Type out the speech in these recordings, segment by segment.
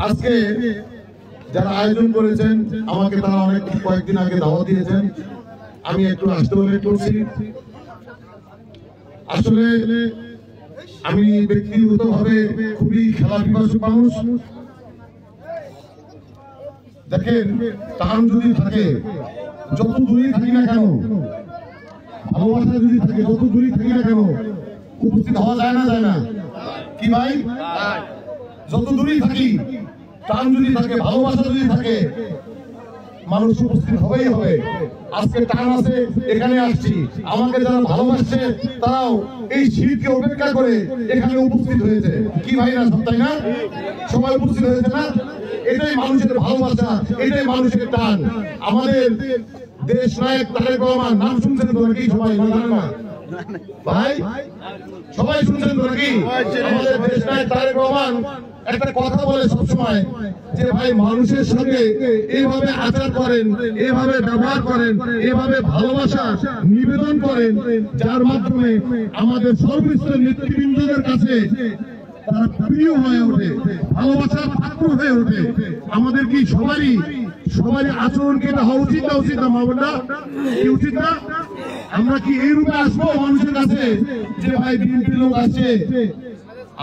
আজকে যারা আয়োজন করেছেন আমাকে তারা অনেক কয়েকদিন আগে দাওয়াত দিয়েছেন, আমি একটু আসতে লেট করছি। আসলে আমি ব্যক্তিগতভাবে খুবই খেলা পিপাসু মানুষ। দেখেন, টান যদি থাকে, যত দূরেই থাকি না কেন, ভালোবাসা যদি থাকে, যত দূরেই থাকি না কেন, উপস্থিত হওয়া যায় না কি ভাই? যত দূরেই থাকি, টান যদি থাকে, ভালোবাসা যদি থাকে, মানুষ উপস্থিত হবেই হবে। আজকে টান আছে, এখানে আসছি। আমাকে যারা ভালোবাসছে তারাও এই শীতকে উপেক্ষা করে এখানে উপস্থিত হয়েছে। কি ভাই না, তাই না? সবাই উপস্থিত হয়েছে না? এটাই মানুষের ভালোবাসা, এটাই মানুষের টান। আমাদের দেশ নায়ক তারেক রহমান, নাম শুনছেন তো নাকি সবাই? না ভাই, সবাই শুনছেন তো নাকি? আমাদের দেশ নায়ক তারেক রহমান একটা কথা বলে সবসময় যে ভাই, মানুষের সঙ্গে এইভাবে আচার করেন, এইভাবে ব্যবহার করেন, এইভাবে ভালোবাসা নিবেদন করেন, যার মাধ্যমে আমাদের সর্বস্তরের নেতৃবৃন্দদের কাছে তারা প্রিয় হয়ে ওঠে, ভালোবাসার পাত্র হয়ে ওঠে। আমাদের কি সবারই আচরণ কি এটা হওয়া উচিত না? উচিত না মামলা? কি উচিত না? আমরা কি এই রূপে আসবো মানুষের কাছে যে ভাই বিএনপি লোক আসছে,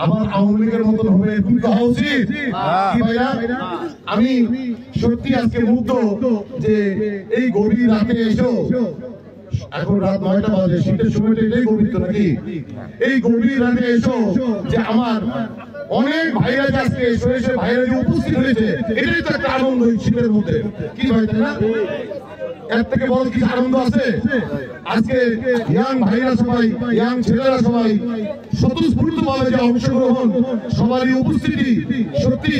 আবার আওয়ামী লীগের মতন হবে? এরকম তো হওয়া উচিত কি ভাইরা? আমি সত্যি আজকে মুগ্ধ যে এই গভীর রাতে এসো, এখন রাত 9টা বাজে, শীতের সময়টা এটাই গভীর তো নাকি? এই গভীর রাতে এসো যে আমার অনেক ভাইরা আজকে এসে ভাইরা যে উপস্থিত হয়েছে, এটাই তো একটা আনন্দ শীতের মধ্যে। কি ভাই, তাই না? এর থেকে বড় কিছু আনন্দ আছে? আজকে ইয়াং ভাইরা সবাই, ইয়াং ছেলেরা সবাই স্বতঃস্ফূর্ত ভাবে যে অংশগ্রহণ, সবারই উপস্থিতি, সত্যি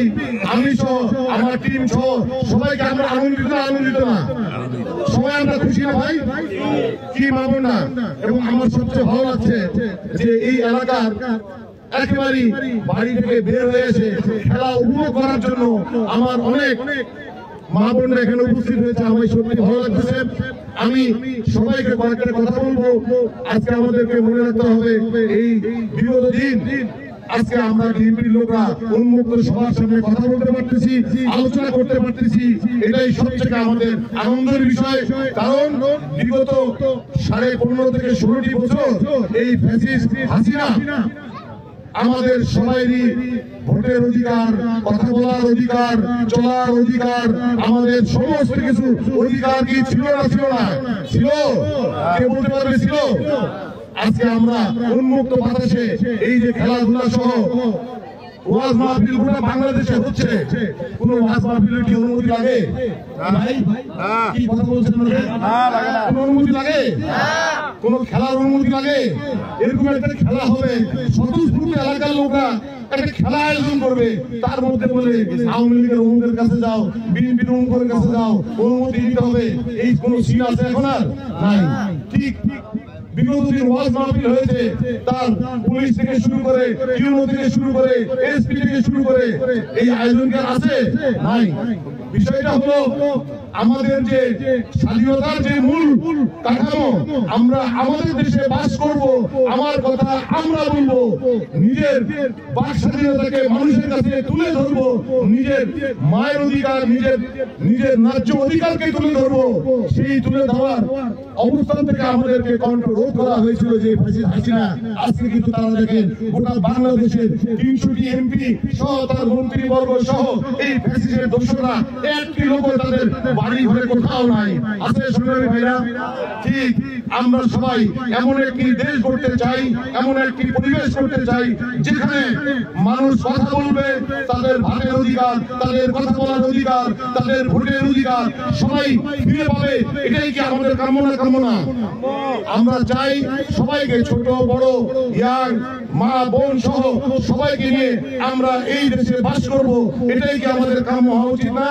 আমি সহ, আমার টিম সহ সবাইকে আমরা আনন্দিত না? সবাই আমরা খুশি না ভাই? কি মামুন না? এবং আমার সবচেয়ে ভালো লাগছে যে এই এলাকার একেবারেই বাড়ি থেকে বের হয়ে এসে খেলা উপভোগ করার জন্য আমার অনেক মা বোনরা এখানে উপস্থিত হয়েছে। আমার সত্যি ভালো লাগতেছে। আমি সবাইকে কয়েকটা কথা বলবো। আজকে আমাদেরকে মনে রাখতে হবে এই বিগত দিন আজকে আমরা বিএনপির লোকরা উন্মুক্ত সবার সামনে কথা বলতে পারতেছি, আলোচনা করতে পারতেছি, এটাই সবচেয়ে আমাদের আনন্দের বিষয়। কারণ বিগত 15.5 থেকে 16টি বছর এই ফ্যাসিস্ট হাসিনা আমাদের সবাইরই ভোটের অধিকার, কথা বলার অধিকার, চলার অধিকার, আমাদের সমস্ত কিছু অধিকার কি ছিল না? ছিল। কে বলতে পারবে ছিল? আজকে আমরা উন্মুক্ত বাতাসে এই যে খেলাধুলা সহ ওয়াজ মাহফিল গোটা বাংলাদেশে হচ্ছে, কোন ওয়াজ মাহফিলের কি অনুমতি লাগে? কি কথা বলছেন? কোন অনুমতি লাগে? কোন খেলার অনুমতি লাগে? এরকম একটা খেলা হবে, স্বতঃস্ফূর্ত এলাকার লোকরা একটা খেলা আয়োজন করবে, তার মধ্যে বলে আওয়ামী লীগের অমুকের কাছে যাও, বিএনপির অমুকের কাছে যাও, অনুমতি দিতে হবে। এই কোন সিন আছে এখন? আর নাই। ঠিক বিগত দিন ওয়াজ মাহফিল হয়েছে, তার পুলিশ থেকে শুরু করে, ইউনো থেকে শুরু করে, এসপি থেকে শুরু করে এই আয়োজন আছে? নাই। বিষয়টা হলো আমাদের যে স্বাধীনতার যে মূল কাঠামো, আমরা আমাদের দেশে বাস করব, আমার কথা আমরা বলবো, নিজের বাক স্বাধীনতাকে মানুষের কাছে তুলে ধরবো, নিজের মায়ের অধিকার, নিজের ন্যায্য অধিকারকে তুলে ধরবো। সেই তুলে ধরার অবস্থান থেকে আমাদেরকে কন্ট্রোল করা হয়েছিল যে হাসিনা। আজকে কিন্তু তারা দেখেন গোটা বাংলাদেশের 300টি এমপি সহ তার মন্ত্রীবর্গ সহ এই ফ্যাসিস্টের দোষরা একটি লোক তাদের বাড়ি ঘরে কোথাও নাই। আছে সংগ্রামী ভাইরা? ঠিক আমরা সবাই এমন একটি দেশ গড়তে চাই, এমন একটি পরিবেশ করতে চাই যেখানে মানুষ কথা বলবে, তাদের ভাতের অধিকার, তাদের কথা বলার অধিকার, তাদের ভোটের অধিকার সবাই ফিরে পাবে। এটাই কি আমাদের কামনা? আমরা চাই সবাইকে, ছোট বড়, ইয়াং, মা বোন সহ সবাইকে নিয়ে আমরা এই দেশে বাস করব। এটাই কি আমাদের কাম্য হওয়া উচিত না?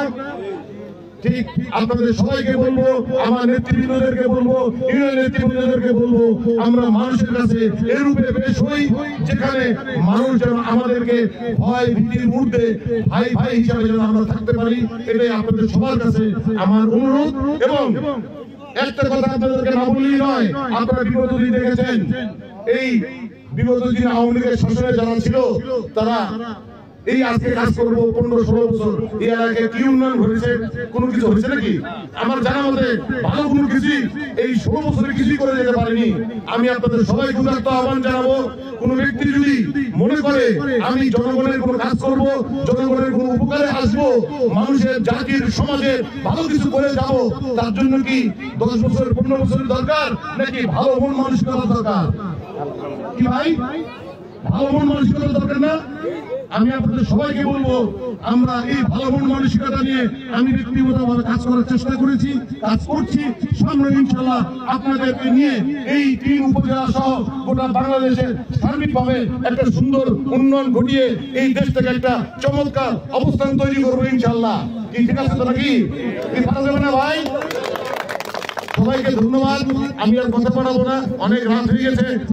ঠিক আপনাদের সবাইকে বলবো, আমার নেতৃবৃন্দদেরকে বলবো, ইউনিয়ন নেতৃবৃন্দদেরকে বলবো, আমরা মানুষের কাছে এরূপে পেশ হই যেখানে মানুষ যেন আমাদেরকে ভয় ভীতির ঊর্ধ্বে ভাই ভাই হিসাবে যেন আমরা থাকতে পারি। এটাই আপনাদের সবার কাছে আমার অনুরোধ। এবং একটা কথা আপনাদেরকে না বললেই নয়, আপনারা বিগত দিন দেখেছেন, এই বিগত দিন আওয়ামী লীগের শাসনে যারা ছিল তারা এই আজকে কাজ করবো 15-16 বছর এই এলাকায় কি উন্নয়ন ঘটেছে? কোনো কিছু হয়েছে নাকি? আমার জানা মতে ভালো কোনো কিছু এই 16 বছরে কিছুই করে যেতে পারেনি। আমি আপনাদের সবাই উদাত্ত আহ্বান জানাবো, কোন ব্যক্তি যদি মনে করে আমি জনগণের কোনো কাজ করব, জনগণের কোনো উপকারে আসবো, মানুষের জাতির সমাজের ভালো কিছু করে যাব, তার জন্য কি 10 বছর 15 বছরের দরকার নাকি ভালো মন মানসিকতার দরকার? কি ভাই, ভালো মন মানসিকতার দরকার না? আমি আপনাদের সবাইকে বলবো, আমরা এই ভালো মন মানসিকতা নিয়ে আমি ব্যক্তিগতভাবে কাজ করার চেষ্টা করেছি, কাজ করছি। সামনে ইনশাআল্লাহ আপনাদেরকে নিয়ে এই 3 উপজেলা সহ গোটা বাংলাদেশের সার্বিকভাবে একটা সুন্দর উন্নয়ন ঘটিয়ে এই দেশ থেকে একটা চমৎকার অবস্থান তৈরি করবো ইনশাআল্লাহ। কি ঠিক আছে তো নাকি? কি পারা যাবে না ভাই? সবাইকে ধন্যবাদ। আমি আর কথা বাড়াবো না, অনেক রাত হয়ে গেছে।